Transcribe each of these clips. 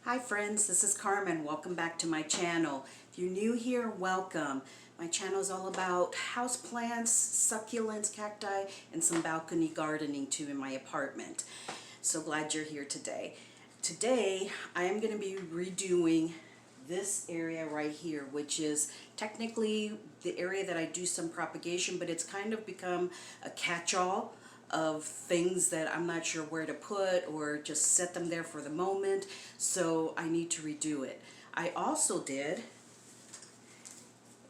Hi friends, this is Carmen. Welcome back to my channel. If you're new here, welcome. My channel is all about houseplants, succulents, cacti, and some balcony gardening too in my apartment. So glad you're here today. Today, I am going to be redoing this area right here, which is technically the area that I do some propagation, but it's kind of become a catch-all of things that I'm not sure where to put or just set them there for the moment, so I need to redo it. I also did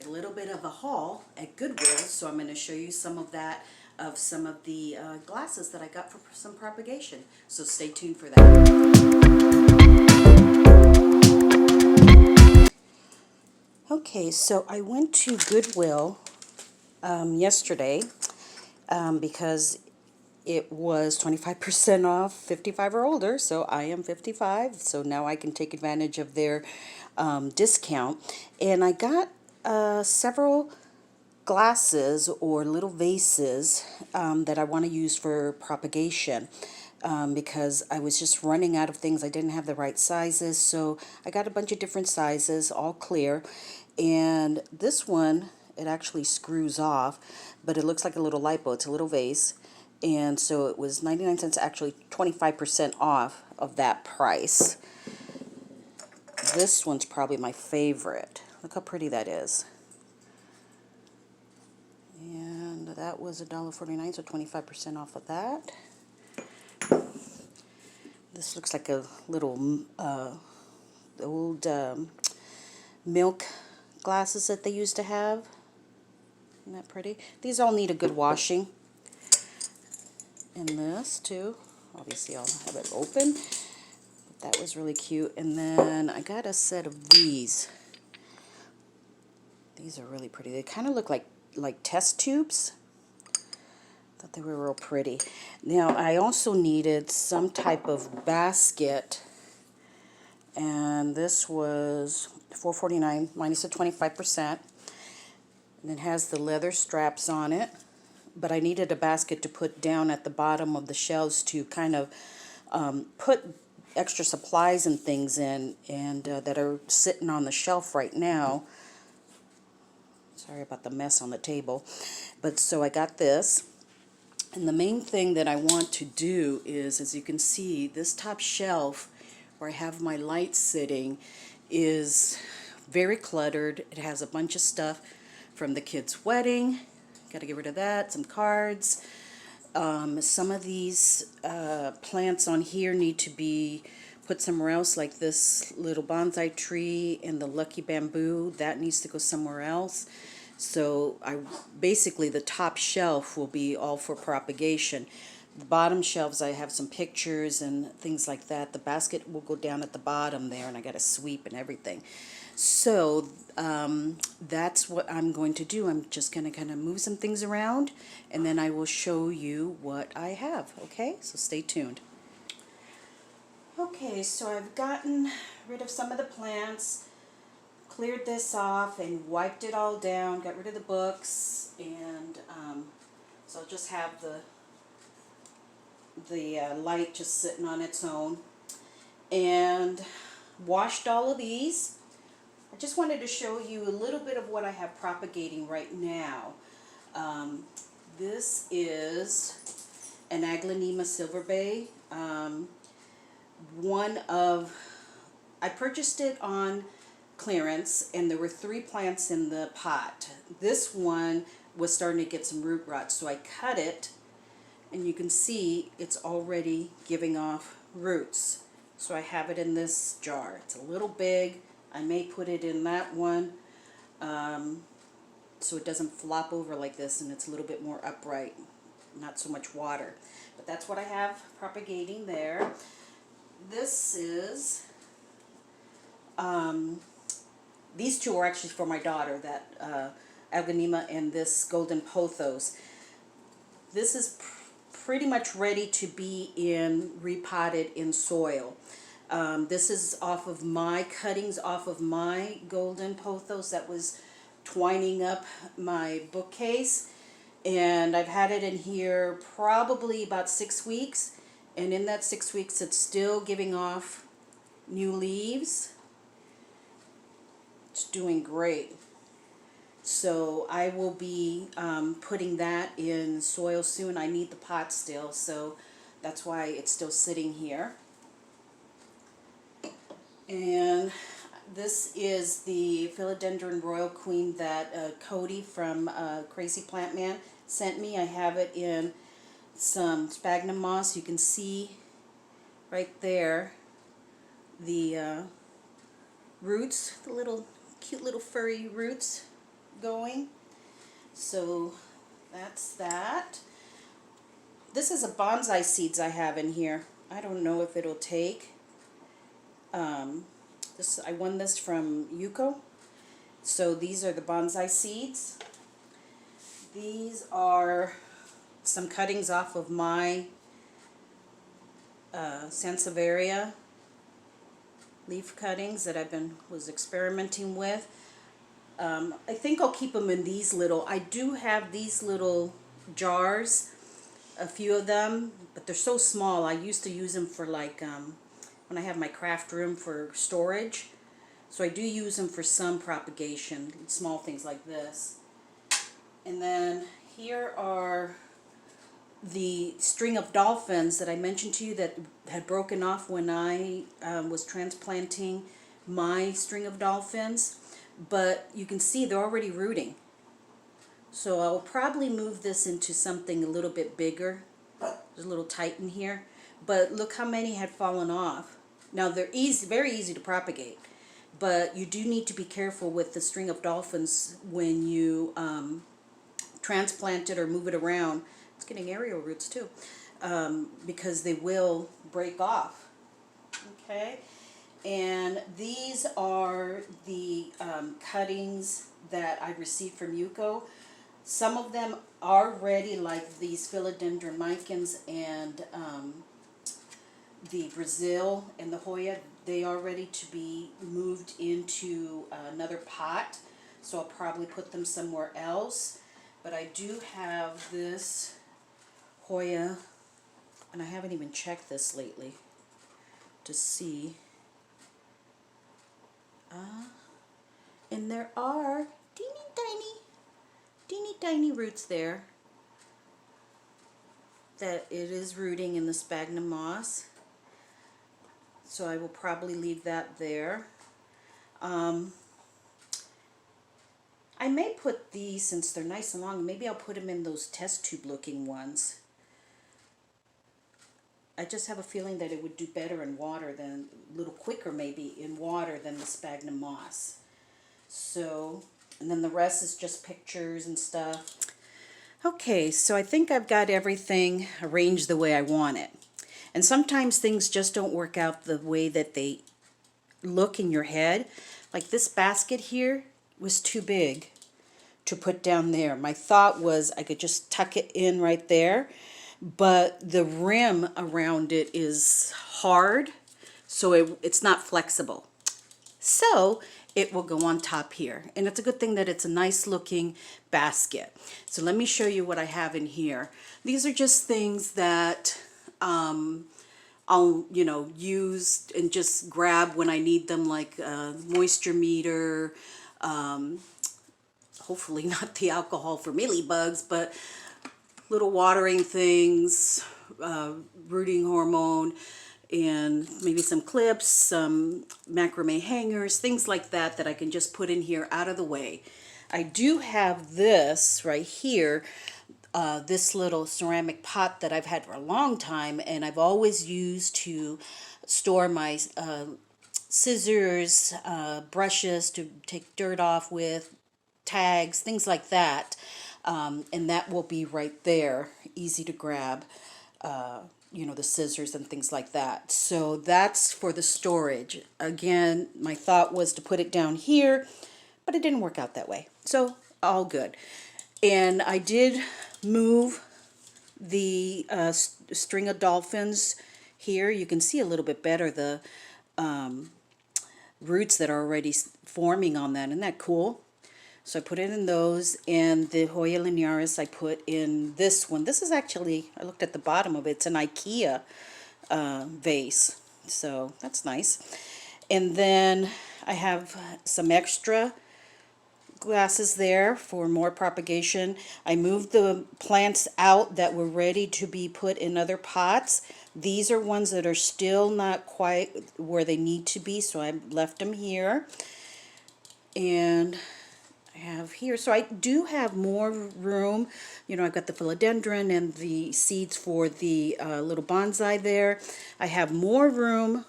a little bit of a haul at Goodwill, so I'm going to show you some of that, of some of the glasses that I got for some propagation, so stay tuned for that. Okay, so I went to Goodwill yesterday because it was 25% off 55 or older, so I am 55, so now I can take advantage of their discount. And I got several glasses or little vases that I want to use for propagation. Because I was just running out of things. I didn't have the right sizes, so I got a bunch of different sizes, all clear. And this one, it actually screws off, but it looks like a little lipo. It's a little vase. And so it was 99 cents, actually 25% off of that price. This one's probably my favorite. Look how pretty that is. And that was $1.49, so 25% off of that. This looks like a little old milk glasses that they used to have. Isn't that pretty? These all need a good washing. And this too. Obviously I'll have it open. But that was really cute. And then I got a set of these. These are really pretty. They kind of look like test tubes. Thought they were real pretty. Now I also needed some type of basket, and this was $4.49 minus the 25%, and it has the leather straps on it. But I needed a basket to put down at the bottom of the shelves to kind of put extra supplies and things in, and that are sitting on the shelf right now. Sorry about the mess on the table. But so I got this. And the main thing that I want to do is, as you can see, this top shelf where I have my light sitting is very cluttered. It has a bunch of stuff from the kids' wedding. Got to get rid of that. Some cards. Some of these plants on here need to be put somewhere else, like this little bonsai tree and the lucky bamboo. That needs to go somewhere else. So basically the top shelf will be all for propagation. The bottom shelves, I have some pictures and things like that. The basket will go down at the bottom there, and I got to sweep and everything. So that's what I'm going to do. I'm just going to kind of move some things around, and then I will show you what I have. Okay, so stay tuned. Okay, so I've gotten rid of some of the plants, cleared this off and wiped it all down, got rid of the books, and so I'll just have the light just sitting on its own, and washed all of these. I just wanted to show you a little bit of what I have propagating right now. This is an Aglaonema Silver Bay. I purchased it on clearance, and there were 3 plants in the pot. This one was starting to get some root rot, so I cut it, and you can see it's already giving off roots. So I have it in this jar. It's a little big. I may put it in that one so it doesn't flop over like this, and it's a little bit more upright, not so much water. But that's what I have propagating there. This is these two are actually for my daughter, that Aglaonema and this golden pothos. This is pretty much ready to be repotted in soil. This is off of my cuttings off of my golden pothos that was twining up my bookcase, and I've had it in here probably about 6 weeks, and in that 6 weeks it's still giving off new leaves. It's doing great. So I will be putting that in soil soon. I need the pot still, so that's why it's still sitting here. And this is the Philodendron Royal Queen that Cody from Crazy Plant Man sent me. I have it in some sphagnum moss. You can see right there the roots, the little cute little furry roots going. So that's that. This is a bonsai seeds I have in here. I don't know if it'll take. I won this from Yuko. So these are the bonsai seeds. These are some cuttings off of my Sansevieria leaf cuttings that was experimenting with. I think I'll keep them in these little. I do have these little jars, a few of them, but they're so small. I used to use them for like when I have my craft room for storage. So I do use them for some propagation, small things like this. And then here are the string of dolphins that I mentioned to you that had broken off when I was transplanting my string of dolphins. But you can see they're already rooting. So I'll probably move this into something a little bit bigger. There's a little tight in here. But look how many had fallen off. Now they're easy, very easy to propagate. But you do need to be careful with the string of dolphins when you transplant it or move it around. It's getting aerial roots too, because they will break off. Okay, and these are the cuttings that I received from Yuko. Some of them are ready, like these philodendron micans and the Brazil and the Hoya. They are ready to be moved into another pot, so I'll probably put them somewhere else. But I do have this Hoya, and I haven't even checked this lately to see. And there are teeny tiny roots there that it is rooting in the sphagnum moss. So I will probably leave that there. I may put these, since they're nice and long, maybe I'll put them in those test tube looking ones. I just have a feeling that it would do better in water than, a little quicker maybe in water than the sphagnum moss. So, and then the rest is just pictures and stuff. Okay, so I think I've got everything arranged the way I want it. And sometimes things just don't work out the way that they look in your head. Like this basket here was too big to put down there. My thought was I could just tuck it in right there, but the rim around it is hard, so it's not flexible. So it will go on top here. And it's a good thing that it's a nice looking basket. So let me show you what I have in here. These are just things that I'll, use and just grab when I need them, like a moisture meter, hopefully not the alcohol for mealybugs, but little watering things, rooting hormone, and maybe some clips, some macrame hangers, things like that that I can just put in here out of the way. I do have this right here, this little ceramic pot that I've had for a long time, and I've always used to store my scissors, brushes to take dirt off with, tags, things like that. And that will be right there, easy to grab, the scissors and things like that. So that's for the storage. Again, my thought was to put it down here, but it didn't work out that way. So all good. And I did move the string of dolphins here. You can see a little bit better the roots that are already forming on that. Isn't that cool? So I put it in those, and the Hoya linearis I put in this one. This is actually, I looked at the bottom of it, it's an IKEA vase. So that's nice. And then I have some extra glasses there for more propagation. I moved the plants out that were ready to be put in other pots. These are ones that are still not quite where they need to be, so I left them here. And I have here, so I do have more room. You know, I've got the philodendron and the seeds for the little bonsai there. I have more room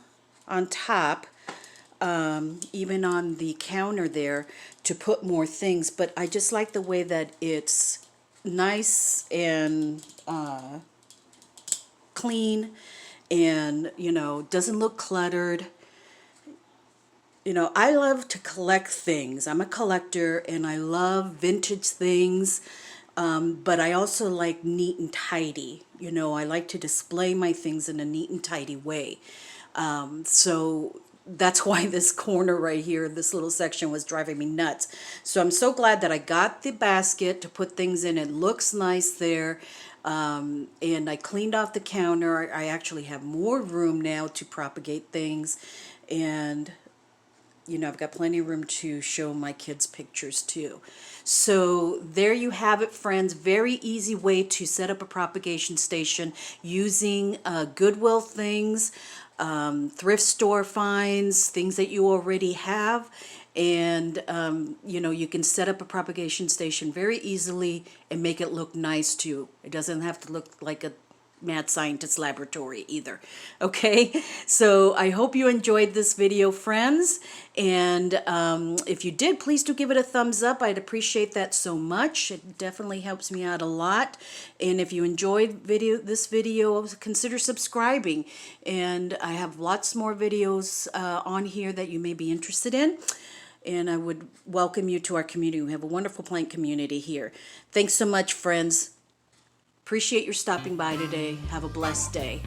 on top, even on the counter there, to put more things, but I just like the way that it's nice and clean, and you know, doesn't look cluttered. You know, I love to collect things. I'm a collector and I love vintage things, but I also like neat and tidy. You know, I like to display my things in a neat and tidy way. So that's why this corner right here, this little section, was driving me nuts. So I'm so glad that I got the basket to put things in. It looks nice there. And I cleaned off the counter. I actually have more room now to propagate things. And you know, I've got plenty of room to show my kids pictures too. So there you have it, friends. Very easy way to set up a propagation station using Goodwill things, thrift store finds, things that you already have. And, you know, you can set up a propagation station very easily and make it look nice too. It doesn't have to look like a mad scientist laboratory either. Okay, so I hope you enjoyed this video, friends, and if you did, please do give it a thumbs up. I'd appreciate that so much. It definitely helps me out a lot. And if you enjoyed this video, consider subscribing, and I have lots more videos on here that you may be interested in. And I would welcome you to our community. We have a wonderful plant community here. Thanks so much, friends. Appreciate your stopping by today. Have a blessed day.